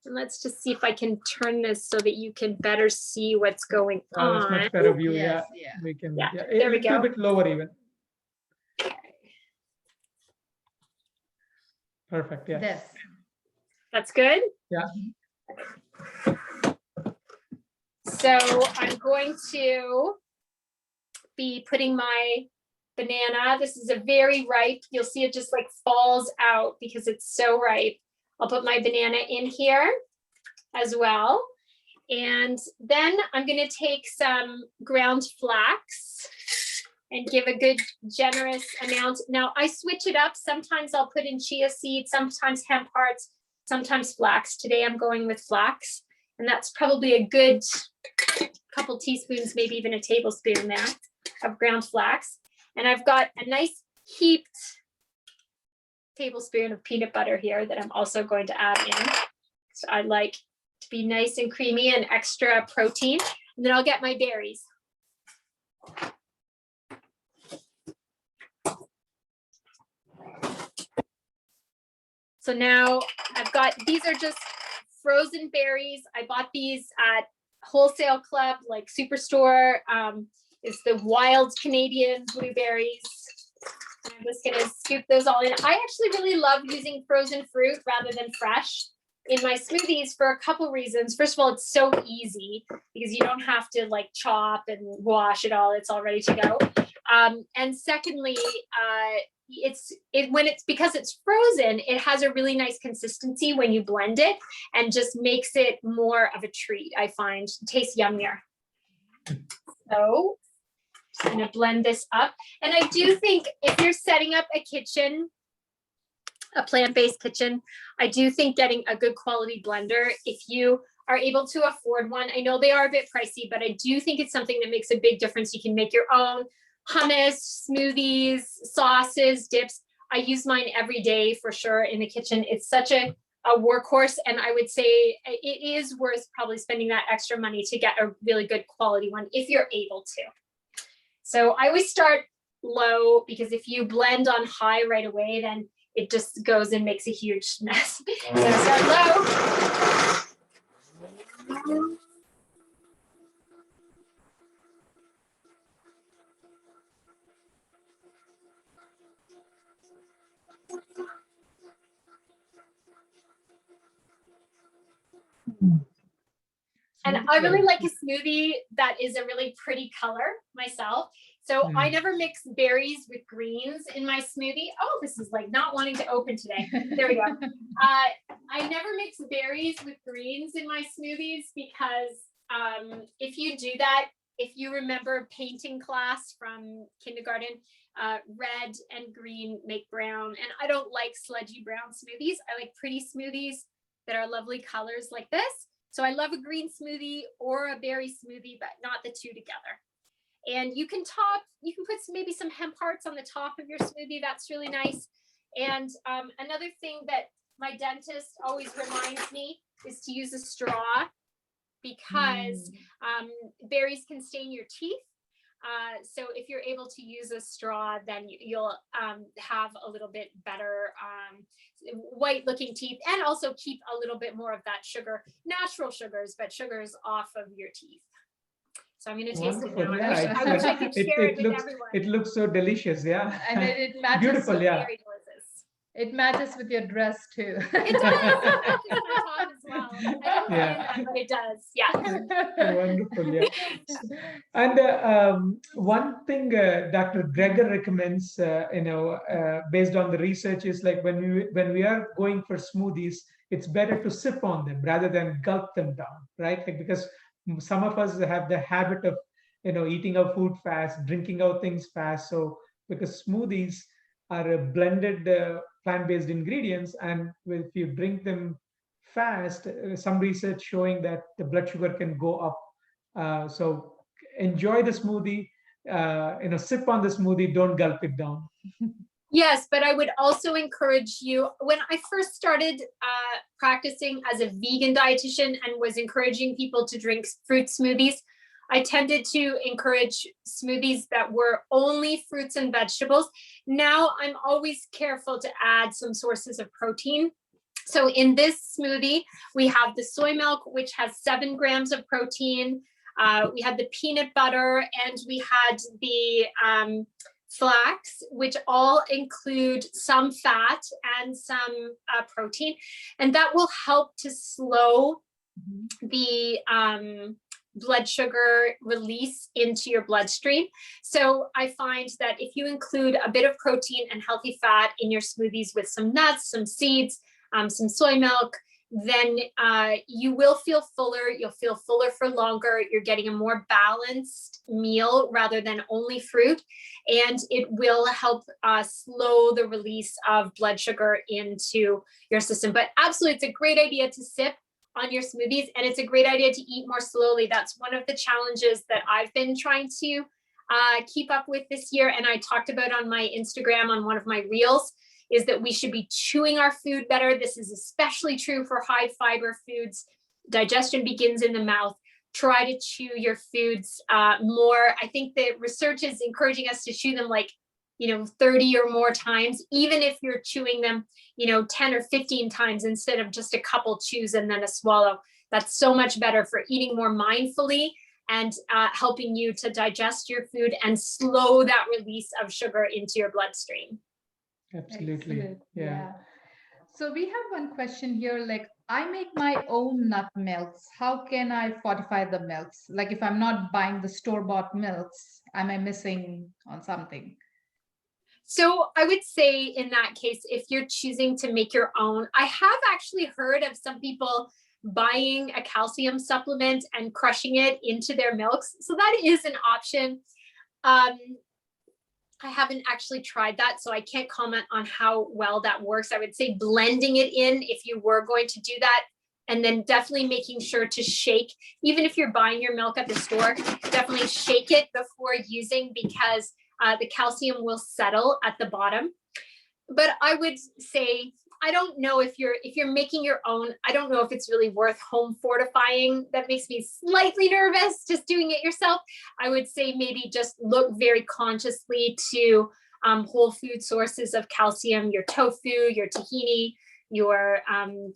And let's just see if I can turn this so that you can better see what's going on. It's much better view. Yes, Yeah. We can. Yeah, Yeah. there we A little go. bit lower even. Perfect. Yeah. This. That's good. Yeah. So I'm going to be putting my banana. This is a very ripe. You'll see it just like falls out because it's so ripe. I'll put my banana in here as well. And then I'm going to take some ground flax and give a good generous amount. Now I switch it up. Sometimes I'll put in chia seeds, sometimes hemp hearts, sometimes flax. Today I'm going with flax, and that's probably a good couple teaspoons, maybe even a tablespoon there of ground flax. And I've got a nice heaped tablespoon of peanut butter here that I'm also going to add in. So I like to be nice and creamy and extra protein. And then I'll get my berries. So now I've got, these are just frozen berries. I bought these at Wholesale Club, like Superstore. It's the wild Canadian blueberries. I'm just gonna scoop those all in. I actually really love using frozen fruit rather than fresh in my smoothies for a couple reasons. First of all, it's so easy because you don't have to like chop and wash it all. It's all ready to go. And secondly, because it's frozen, it has a really nice consistency when you blend it and just makes it more of a treat. I find it tastes yummier. So I'm going to blend this up. And I do think if you're setting up a kitchen, a plant-based kitchen, I do think getting a good quality blender, if you are able to afford one, I know they are a bit pricey, but I do think it's something that makes a big difference. You can make your own hummus, smoothies, sauces, dips. I use mine every day for sure in the kitchen. It's such a workhorse, and I would say it is worth probably spending that extra money to get a really good quality one if you're able to. So I always start low because if you blend on high right away, then it just goes and makes a huge mess. So start low. And I really like a smoothie that is a really pretty color myself. So I never mix berries with greens in my smoothie. Oh, this is like not wanting to open today. There we go. I never mix berries with greens in my smoothies because if you do that, if you remember painting class from kindergarten, red and green make brown. And I don't like sludgy brown smoothies. I like pretty smoothies that are lovely colors like this. So I love a green smoothie or a berry smoothie, but not the two together. And you can put maybe some hemp hearts on the top of your smoothie. That's really nice. And another thing that my dentist always reminds me is to use a straw because berries can stain your teeth. So if you're able to use a straw, then you'll have a little bit better white looking teeth, and also keep a little bit more of that sugar, natural sugars, but sugars off of your teeth. So I'm going to taste it Wonderful. now. Yeah, I wish I could share it with everyone. it looks so delicious. Yeah. And it matches. Beautiful. Yeah. Very delicious. It matches with your dress too. It does. It matches my top as well. I don't Yeah. plan that, but it does. Yeah. Wonderful. Yeah. And one thing Dr. Greger recommends, based on the research, is like when we are going for smoothies, it's better to sip on them rather than gulp them down, right? Like, because some of us have the habit of, eating our food fast, drinking our things fast. So because smoothies are a blended plant-based ingredients, and if you drink them fast, some research showing that the blood sugar can go up. So enjoy the smoothie, sip on the smoothie, don't gulp it down. Yes, but I would also encourage you, when I first started practicing as a vegan dietitian and was encouraging people to drink fruit smoothies, I tended to encourage smoothies that were only fruits and vegetables. Now I'm always careful to add some sources of protein. So in this smoothie, we have the soy milk, which has 7 grams of protein. We had the peanut butter, and we had the flax, which all include some fat and some protein. And that will help to slow the blood sugar release into your bloodstream. So I find that if you include a bit of protein and healthy fat in your smoothies with some nuts, some seeds, some soy milk, then you will feel fuller. You'll feel fuller for longer. You're getting a more balanced meal rather than only fruit. And it will help slow the release of blood sugar into your system. But absolutely, it's a great idea to sip on your smoothies, and it's a great idea to eat more slowly. That's one of the challenges that I've been trying to keep up with this year. And I talked about on my Instagram on one of my reels, is that we should be chewing our food better. This is especially true for high fiber foods. Digestion begins in the mouth. Try to chew your foods more. I think the research is encouraging us to chew them 30 or more times, even if you're chewing them, 10 or 15 times instead of just a couple chews and then a swallow. That's so much better for eating more mindfully and helping you to digest your food and slow that release of sugar into your bloodstream. Absolutely. Excellent. Yeah. So we have one question here, I make my own nut milks. How can I fortify the milks? Like if I'm not buying the store-bought milks, am I missing on something? So I would say in that case, if you're choosing to make your own, I have actually heard of some people buying a calcium supplement and crushing it into their milks. So that is an option. I haven't actually tried that, so I can't comment on how well that works. I would say blending it in if you were going to do that, and then definitely making sure to shake. Even if you're buying your milk at the store, definitely shake it before using, because the calcium will settle at the bottom. But I would say, I don't know if you're making your own, I don't know if it's really worth home fortifying. That makes me slightly nervous, just doing it yourself. I would say maybe just look very consciously to whole food sources of calcium, your tofu, your tahini, your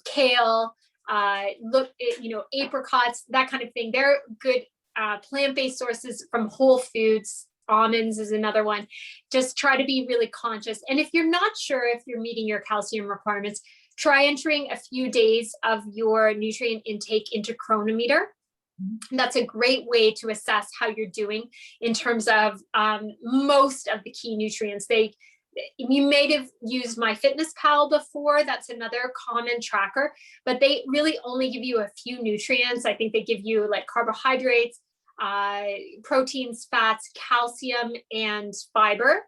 kale, apricots, that kind of thing. They're good plant-based sources from whole foods. Almonds is another one. Just try to be really conscious. And if you're not sure if you're meeting your calcium requirements, try entering a few days of your nutrient intake into Chronometer. That's a great way to assess how you're doing in terms of most of the key nutrients. You may have used MyFitnessPal before. That's another common tracker, but they really only give you a few nutrients. I think they give you like carbohydrates, proteins, fats, calcium, and fiber,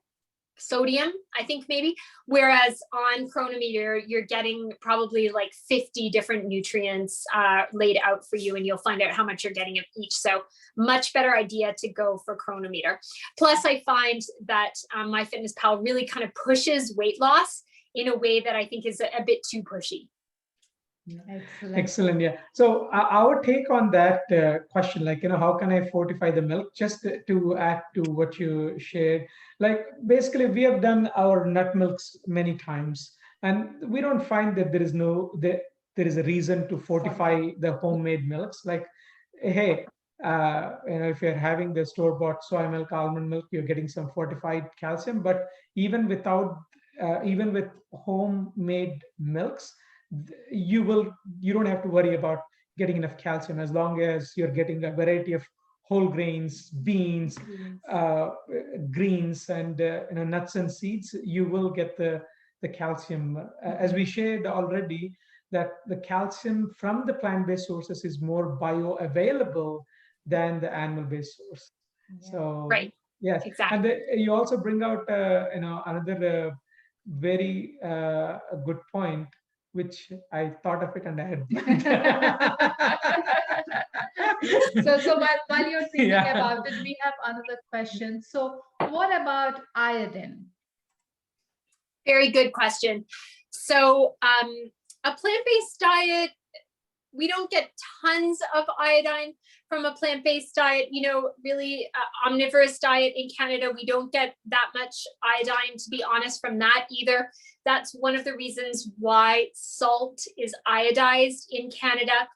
sodium, I think maybe. Whereas on Chronometer, you're getting probably like 50 different nutrients laid out for you, and you'll find out how much you're getting of each. So much better idea to go for Chronometer. Plus, I find that MyFitnessPal really kind of pushes weight loss in a way that I think is a bit too pushy. Excellent. Excellent. Yeah. So our take on that question, like, how can I fortify the milk? Just to add to what you shared, like basically we have done our nut milks many times, and we don't find that there is a reason to fortify the homemade milks. Like, hey, if you're having the store-bought soy milk, almond milk, you're getting some fortified calcium. But even without, even with homemade milks, you don't have to worry about getting enough calcium, as long as you're getting a variety of whole grains, beans, uh, greens, and nuts and seeds. You will get the calcium, as we shared already, that the calcium from the plant-based sources is more bioavailable than the animal-based source. So Right. yes, Exactly. and you also bring out another very good point, which I thought of it and I had. So while you're thinking Yeah. about it, we have another question. So what about iodine? Very good question. So a plant-based diet, we don't get tons of iodine from a plant-based diet. Really omnivorous diet in Canada, we don't get that much iodine, to be honest, from that either. That's one of the reasons why salt is iodized in Canada,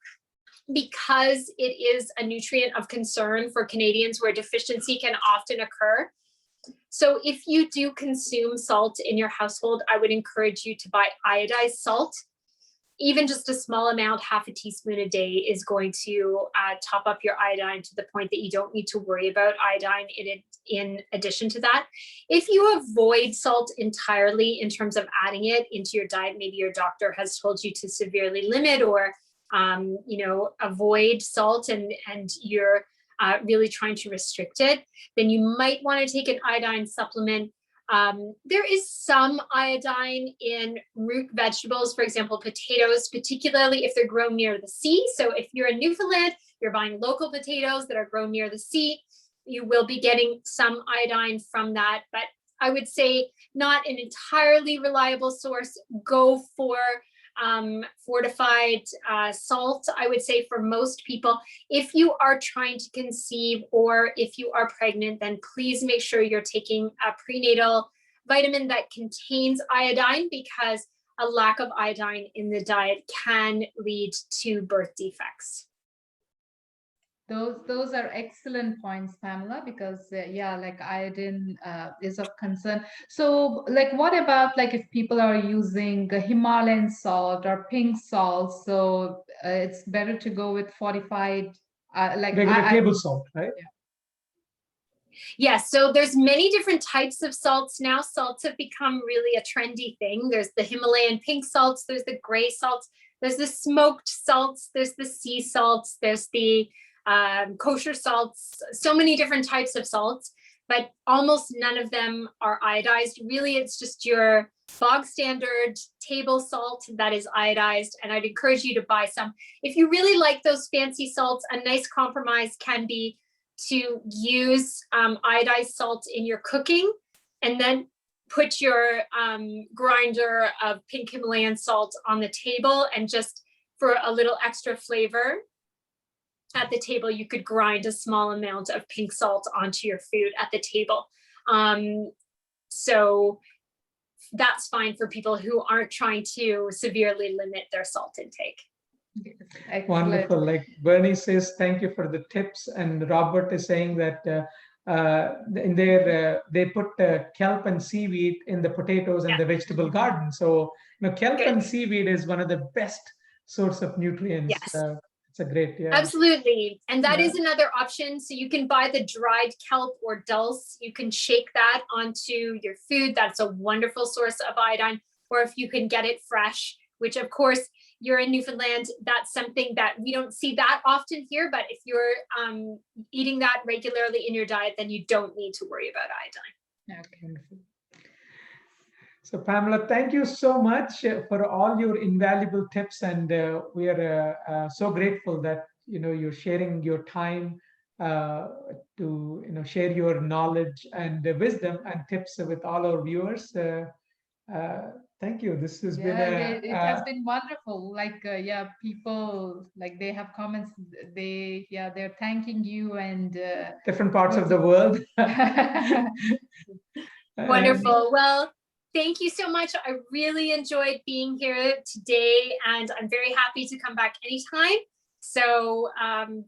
because it is a nutrient of concern for Canadians where deficiency can often occur. So if you do consume salt in your household, I would encourage you to buy iodized salt. Even just a small amount, half a teaspoon a day, is going to top up your iodine to the point that you don't need to worry about iodine in addition to that. If you avoid salt entirely in terms of adding it into your diet, maybe your doctor has told you to severely limit or avoid salt, and you're really trying to restrict it, then you might want to take an iodine supplement. There is some iodine in root vegetables, for example, potatoes, particularly if they're grown near the sea. So if you're in Newfoundland, you're buying local potatoes that are grown near the sea, you will be getting some iodine from that. But I would say not an entirely reliable source. Go for fortified salt, I would say, for most people. If you are trying to conceive or if you are pregnant, then please make sure you're taking a prenatal vitamin that contains iodine, because a lack of iodine in the diet can lead to birth defects. Those are excellent points, Pamela, because like iodine is of concern. So like, what about like if people are using Himalayan salt or pink salt? So it's better to go with fortified, like Regular table salt, right? Yes, so there's many different types of salts now. Salts have become really a trendy thing. There's the Himalayan pink salts, there's the gray salts, there's the smoked salts, there's the sea salts, there's the kosher salts, so many different types of salts, but almost none of them are iodized. Really, it's just your bog standard table salt that is iodized, and I'd encourage you to buy some. If you really like those fancy salts, a nice compromise can be to use iodized salt in your cooking, and then put your grinder of pink Himalayan salt on the table, and just for a little extra flavor at the table, you could grind a small amount of pink salt onto your food at the table. So that's fine for people who aren't trying to severely limit their salt intake. Excellent. Wonderful. Like Bernie says, thank you for the tips. And Robert is saying that in their they put kelp and seaweed in the potatoes and the vegetable garden. So kelp and seaweed is one of the best source of nutrients. Yes. It's a great, Absolutely. And that is another option. So you can buy the dried kelp or dulse. You can shake that onto your food. That's a wonderful source of iodine. Or if you can get it fresh, which of course you're in Newfoundland, that's something that we don't see that often here. But if you're eating that regularly in your diet, then you don't need to worry about iodine. Okay. Wonderful. So Pamela, thank you so much for all your invaluable tips, and we are so grateful that you're sharing your time to share your knowledge and wisdom and tips with all our viewers. Thank you. This has been It has been wonderful. Like, yeah, people like they have comments. They're thanking you and different parts of the world. Wonderful. Well, thank you so much. I really enjoyed being here today, and I'm very happy to come back anytime. So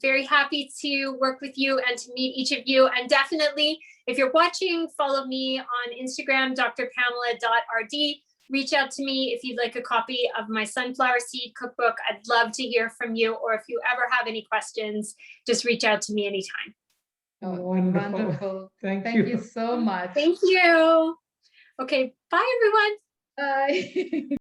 very happy to work with you and to meet each of you. And definitely, if you're watching, follow me on Instagram, drpamela.rd. Reach out to me if you'd like a copy of my sunflower seed cookbook. I'd love to hear from you. Or if you ever have any questions, just reach out to me anytime. Oh, Wonderful. wonderful. Thank Thank you. you so much. Thank you. Okay, bye everyone. Bye.